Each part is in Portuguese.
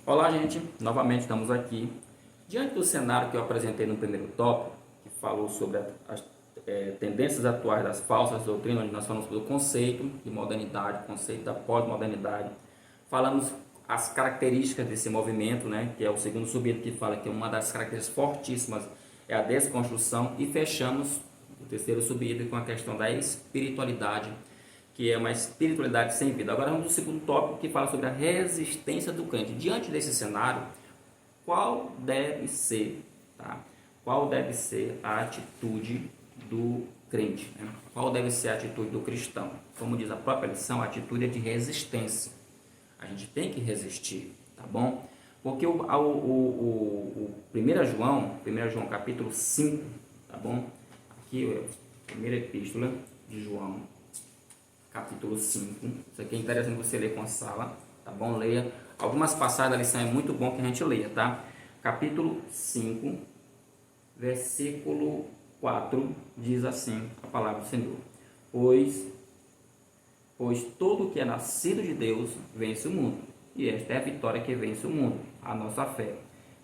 Olá, gente. Novamente estamos aqui. Diante do cenário que eu apresentei no primeiro tópico, que falou sobre as tendências atuais das falsas doutrinas, onde nós falamos sobre o conceito de modernidade, o conceito da pós-modernidade. Falamos as características desse movimento, né, que é o segundo subido que fala que uma das características fortíssimas é a desconstrução, e fechamos o terceiro subido com a questão da espiritualidade, que é uma espiritualidade sem vida. Agora vamos ao segundo tópico, que fala sobre a resistência do crente. Diante desse cenário, qual deve ser, tá? Qual deve ser a atitude do crente, né? Qual deve ser a atitude do cristão? Como diz a própria lição, a atitude é de resistência. A gente tem que resistir, tá bom? Porque o 1 João capítulo 5, tá bom? Aqui é a primeira epístola de João, capítulo 5. Isso aqui é interessante você ler com a sala, tá bom? Leia. Algumas passagens da lição é muito bom que a gente leia, tá? Capítulo 5, versículo 4, diz assim a palavra do Senhor. Pois todo que é nascido de Deus vence o mundo. E esta é a vitória que vence o mundo, a nossa fé.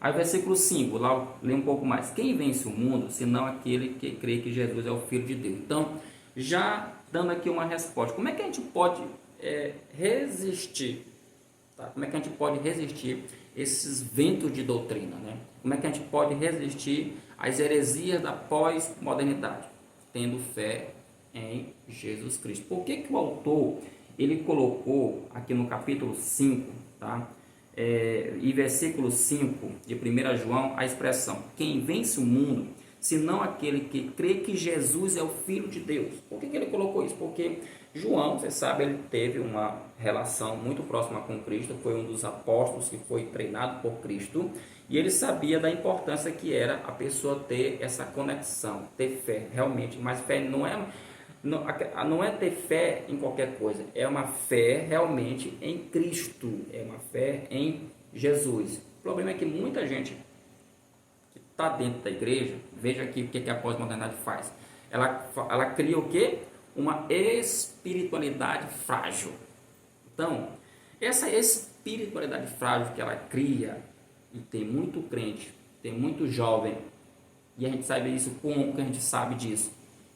Aí versículo 5, lá lê um pouco mais. Quem vence o mundo, senão aquele que crê que Jesus é o Filho de Deus? Então, já dando aqui uma resposta. Como é que a gente pode resistir? Tá? Como é que a gente pode resistir esses ventos de doutrina? Né? Como é que a gente pode resistir às heresias da pós-modernidade? Tendo fé em Jesus Cristo. Por que que o autor ele colocou aqui no capítulo 5, tá? E versículo 5 de 1 João, a expressão: quem vence o mundo, senão aquele que crê que Jesus é o Filho de Deus. Por que ele colocou isso? Porque João, você sabe, ele teve uma relação muito próxima com Cristo, foi um dos apóstolos que foi treinado por Cristo, e ele sabia da importância que era a pessoa ter essa conexão, ter fé, realmente. Mas fé não é ter fé em qualquer coisa, é uma fé realmente em Cristo, é uma fé em Jesus. O problema é que muita gente está dentro da igreja, veja aqui o que a pós-modernidade faz. Ela cria o quê? Uma espiritualidade frágil. Então, essa espiritualidade frágil que ela cria, e tem muito crente, tem muito jovem, e a gente sabe isso, como que a gente sabe disso?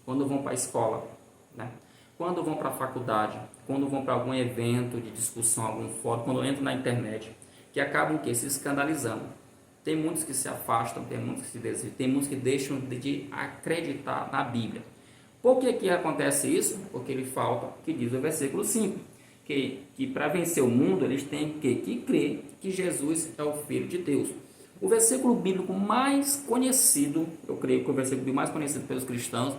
Quando vão para a escola, né? Quando vão para a faculdade, quando vão para algum evento de discussão, algum fórum, quando entram na internet, que acabam que se escandalizando. Tem muitos que se afastam, tem muitos que se desviam, tem muitos que deixam de acreditar na Bíblia. Por que acontece isso? Porque ele falta, que diz o versículo 5, que para vencer o mundo eles têm que crer que Jesus é o Filho de Deus. O versículo bíblico mais conhecido, eu creio que o versículo mais conhecido pelos cristãos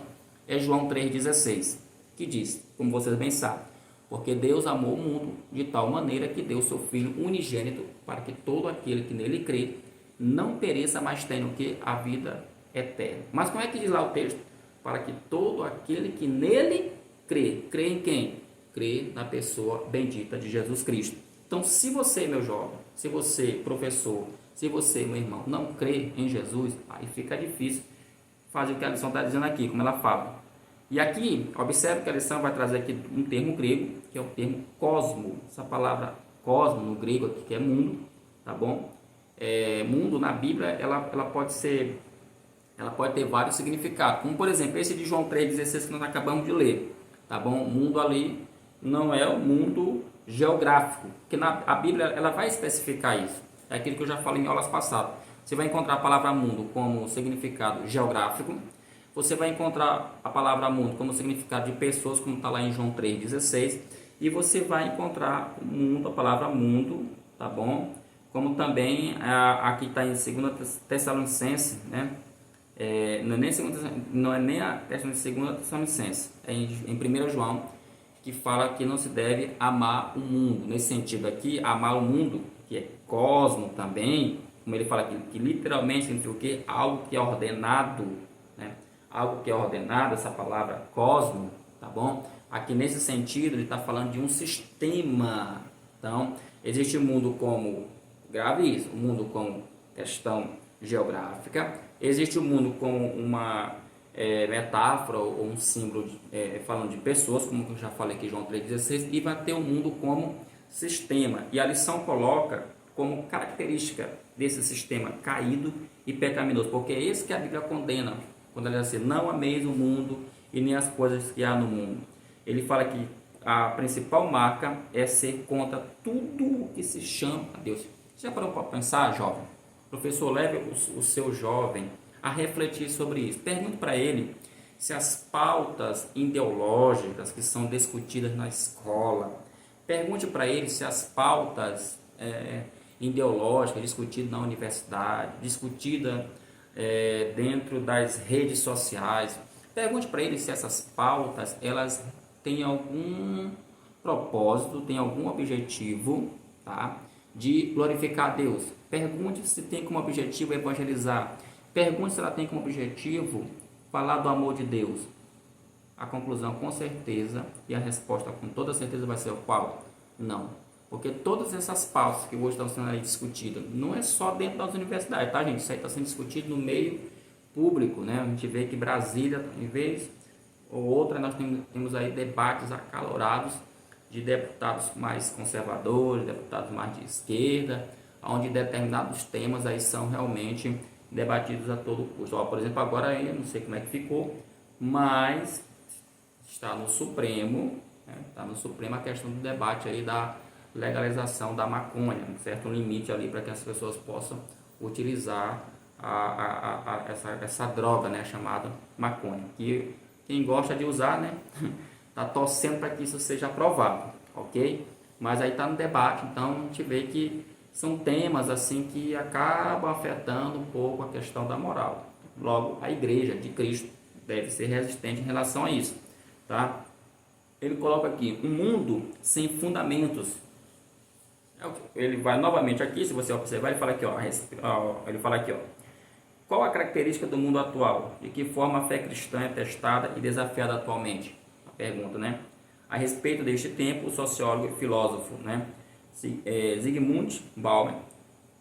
é João 3,16, que diz, como vocês bem sabem: porque Deus amou o mundo de tal maneira que deu seu Filho unigênito, para que todo aquele que nele crê não pereça, mas tenha o que? A vida eterna. Mas como é que diz lá o texto? Para que todo aquele que nele crê. Crê em quem? Crê na pessoa bendita de Jesus Cristo. Então, se você, meu jovem, se você, professor, se você, meu irmão, não crê em Jesus, aí fica difícil fazer o que a lição está dizendo aqui, como ela fala. E aqui, observe que a lição vai trazer aqui um termo grego, que é o termo cosmo. Essa palavra cosmo, no grego aqui, que é mundo, tá bom? Mundo na Bíblia, ela pode ter vários significados, como por exemplo esse de João 3,16 que nós acabamos de ler, tá bom? O mundo ali não é o mundo geográfico, porque a Bíblia ela vai especificar isso. É aquilo que eu já falei em aulas passadas. Você vai encontrar a palavra mundo como significado geográfico, você vai encontrar a palavra mundo como significado de pessoas, como está lá em João 3,16, e você vai encontrar o mundo, a palavra mundo, tá bom? Como também aqui está em 2 Tessalonicenses, né? Não é nem a questão de 2 Tessalonicenses, é em 1 João, que fala que não se deve amar o mundo. Nesse sentido aqui, amar o mundo, que é cosmo também, como ele fala aqui, que literalmente significa o quê? Algo que é ordenado, né? Algo que é ordenado, essa palavra cosmo, tá bom? Aqui nesse sentido ele está falando de um sistema. Então, existe o mundo como, grave isso, o mundo como questão geográfica, existe o mundo como uma metáfora ou um símbolo falando de pessoas, como eu já falei aqui, João 3,16, e vai ter o mundo como sistema. E a lição coloca como característica desse sistema caído e pecaminoso, porque é isso que a Bíblia condena, quando ela diz assim, não ameis o mundo e nem as coisas que há no mundo. Ele fala que a principal marca é ser contra tudo o que se chama a Deus. Você já parou para pensar, jovem? Professor, leve o seu jovem a refletir sobre isso. Pergunte para ele se as pautas ideológicas que são discutidas na escola, pergunte para ele se as pautas ideológicas discutidas na universidade, discutidas dentro das redes sociais, pergunte para ele se essas pautas elas têm algum propósito, têm algum objetivo, tá? De glorificar a Deus. Pergunte se tem como objetivo evangelizar. Pergunte se ela tem como objetivo falar do amor de Deus. A conclusão, com certeza, e a resposta com toda certeza vai ser o qual? Não. Porque todas essas pautas que hoje estão sendo aí discutidas, não é só dentro das universidades, tá, gente? Isso aí está sendo discutido no meio público, né? A gente vê que Brasília, em vez ou outra, nós temos aí debates acalorados de deputados mais conservadores, deputados mais de esquerda, onde determinados temas aí são realmente debatidos a todo custo. Por exemplo, agora eu não sei como é que ficou, mas está no Supremo, né? Está no Supremo a questão do debate aí da legalização da maconha, um certo limite ali para que as pessoas possam utilizar essa droga, né, chamada maconha, que quem gosta de usar, né, está torcendo para que isso seja aprovado, ok? Mas aí está no debate, então a gente vê que são temas assim que acabam afetando um pouco a questão da moral. Logo, a igreja de Cristo deve ser resistente em relação a isso, tá? Ele coloca aqui, um mundo sem fundamentos. Ele vai novamente aqui, se você observar, ele fala aqui, qual a característica do mundo atual? De que forma a fé cristã é testada e desafiada atualmente? A pergunta, né? A respeito deste tempo, o sociólogo e filósofo, né, Zygmunt Bauman.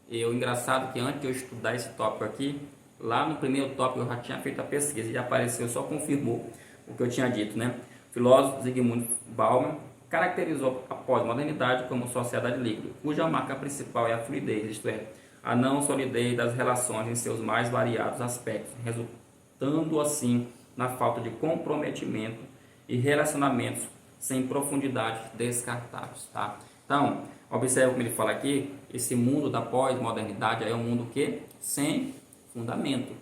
Engraçado que antes de eu estudar esse tópico aqui, lá no primeiro tópico eu já tinha feito a pesquisa e apareceu, só confirmou o que eu tinha dito, né? O filósofo Zygmunt Bauman caracterizou a pós-modernidade como sociedade líquida, cuja marca principal é a fluidez, isto é, a não solidez das relações em seus mais variados aspectos, resultando assim na falta de comprometimento e relacionamentos sem profundidade descartáveis, tá? Então, observe como ele fala aqui, esse mundo da pós-modernidade é um mundo que sem fundamento.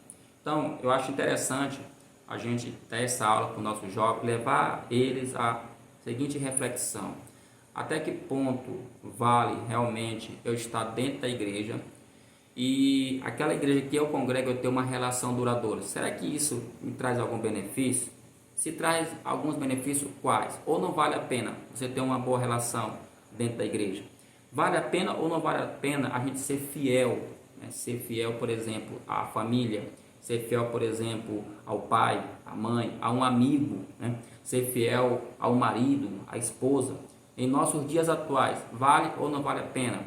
Então, eu acho interessante a gente ter essa aula para os nossos jovens, levar eles a seguinte reflexão: até que ponto vale realmente eu estar dentro da igreja e aquela igreja que eu congrego eu ter uma relação duradoura? Será que isso me traz algum benefício? Se traz alguns benefícios, quais? Ou não vale a pena você ter uma boa relação dentro da igreja? Vale a pena ou não vale a pena a gente ser fiel, né? Ser fiel, por exemplo, à família, ser fiel, por exemplo, ao pai, à mãe, a um amigo, né? Ser fiel ao marido, à esposa. Em nossos dias atuais, vale ou não vale a pena?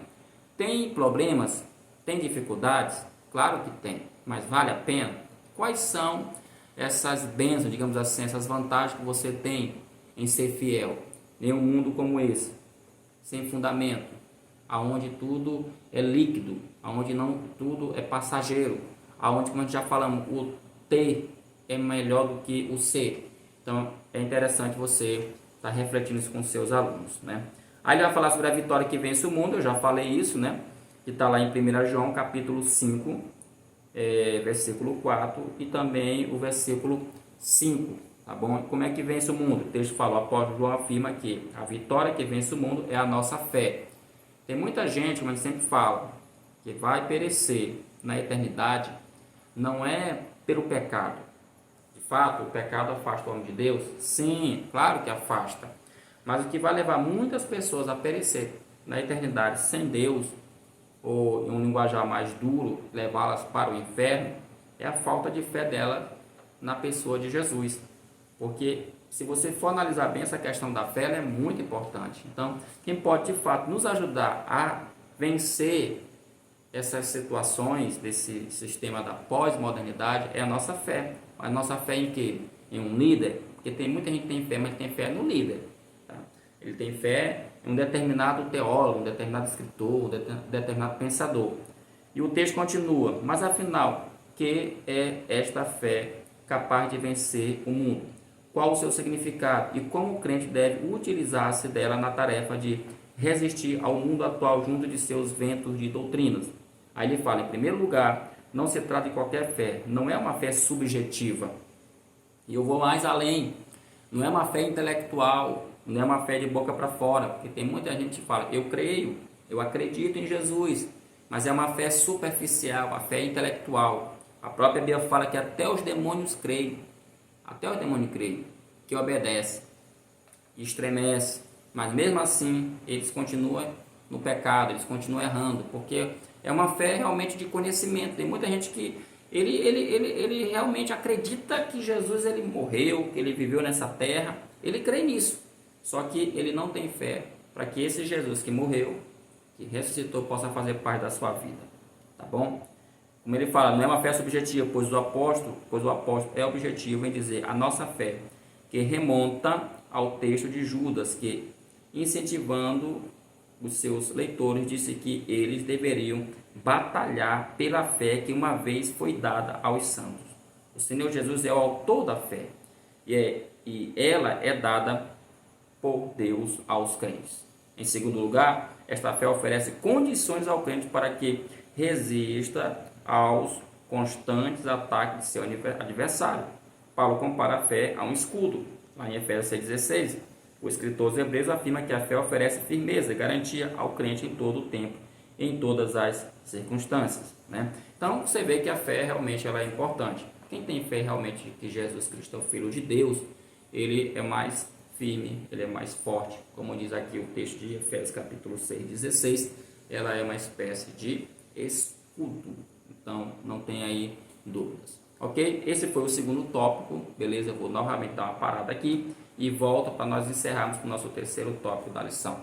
Tem problemas? Tem dificuldades? Claro que tem, mas vale a pena? Quais são essas bênçãos, digamos assim, essas vantagens que você tem em ser fiel em um mundo como esse, sem fundamento, aonde tudo é líquido, aonde não tudo é passageiro, aonde, como a gente já falamos, o ter é melhor do que o ser. Então é interessante você estar refletindo isso com seus alunos, né? Aí ele vai falar sobre a vitória que vence o mundo, eu já falei isso, né? Que está lá em 1 João capítulo 5, versículo 4 e também o versículo 5, tá bom? Como é que vence o mundo? O texto fala, o apóstolo João afirma que a vitória que vence o mundo é a nossa fé. Tem muita gente, como a gente sempre fala, que vai perecer na eternidade, não é pelo pecado. De fato, o pecado afasta o homem de Deus? Sim, claro que afasta. Mas o que vai levar muitas pessoas a perecer na eternidade sem Deus, ou em um linguajar mais duro, levá-las para o inferno, é a falta de fé dela na pessoa de Jesus. Porque se você for analisar bem essa questão da fé, ela é muito importante. Então, quem pode de fato nos ajudar a vencer essas situações desse sistema da pós-modernidade é a nossa fé. A nossa fé em quê? Em um líder. Porque tem muita gente que tem fé, mas tem fé no líder. Tá? Ele tem fé um determinado teólogo, um determinado escritor, um determinado pensador. E o texto continua: mas afinal, que é esta fé capaz de vencer o mundo? Qual o seu significado e como o crente deve utilizar-se dela na tarefa de resistir ao mundo atual junto de seus ventos de doutrinas? Aí ele fala, em primeiro lugar, não se trata de qualquer fé, não é uma fé subjetiva. E eu vou mais além, não é uma fé intelectual, não é uma fé de boca para fora, porque tem muita gente que fala, eu creio, eu acredito em Jesus, mas é uma fé superficial, uma fé intelectual. A própria Bíblia fala que até os demônios creem, que obedecem, estremecem, mas mesmo assim eles continuam no pecado, eles continuam errando, porque é uma fé realmente de conhecimento. Tem muita gente que ele realmente acredita que Jesus ele morreu, que ele viveu nessa terra, ele crê nisso, só que ele não tem fé para que esse Jesus que morreu, que ressuscitou, possa fazer parte da sua vida, tá bom? Como ele fala, não é uma fé subjetiva, pois o apóstolo é objetivo em dizer a nossa fé, que remonta ao texto de Judas, que incentivando os seus leitores, disse que eles deveriam batalhar pela fé que uma vez foi dada aos santos. O Senhor Jesus é o autor da fé e ela é dada por Deus aos crentes. Em segundo lugar, esta fé oferece condições ao crente para que resista aos constantes ataques de seu adversário. Paulo compara a fé a um escudo, lá em Efésios 6,16. O escritor aos Hebreus afirma que a fé oferece firmeza e garantia ao crente em todo o tempo, em todas as circunstâncias, né? Então você vê que a fé realmente ela é importante. Quem tem fé realmente que Jesus Cristo é o Filho de Deus, ele é mais firme, ele é mais forte, como diz aqui o texto de Efésios capítulo 6,16, ela é uma espécie de escudo. Então não tem aí dúvidas. Ok? Esse foi o segundo tópico, beleza? Eu vou novamente dar uma parada aqui e volto para nós encerrarmos com o nosso terceiro tópico da lição.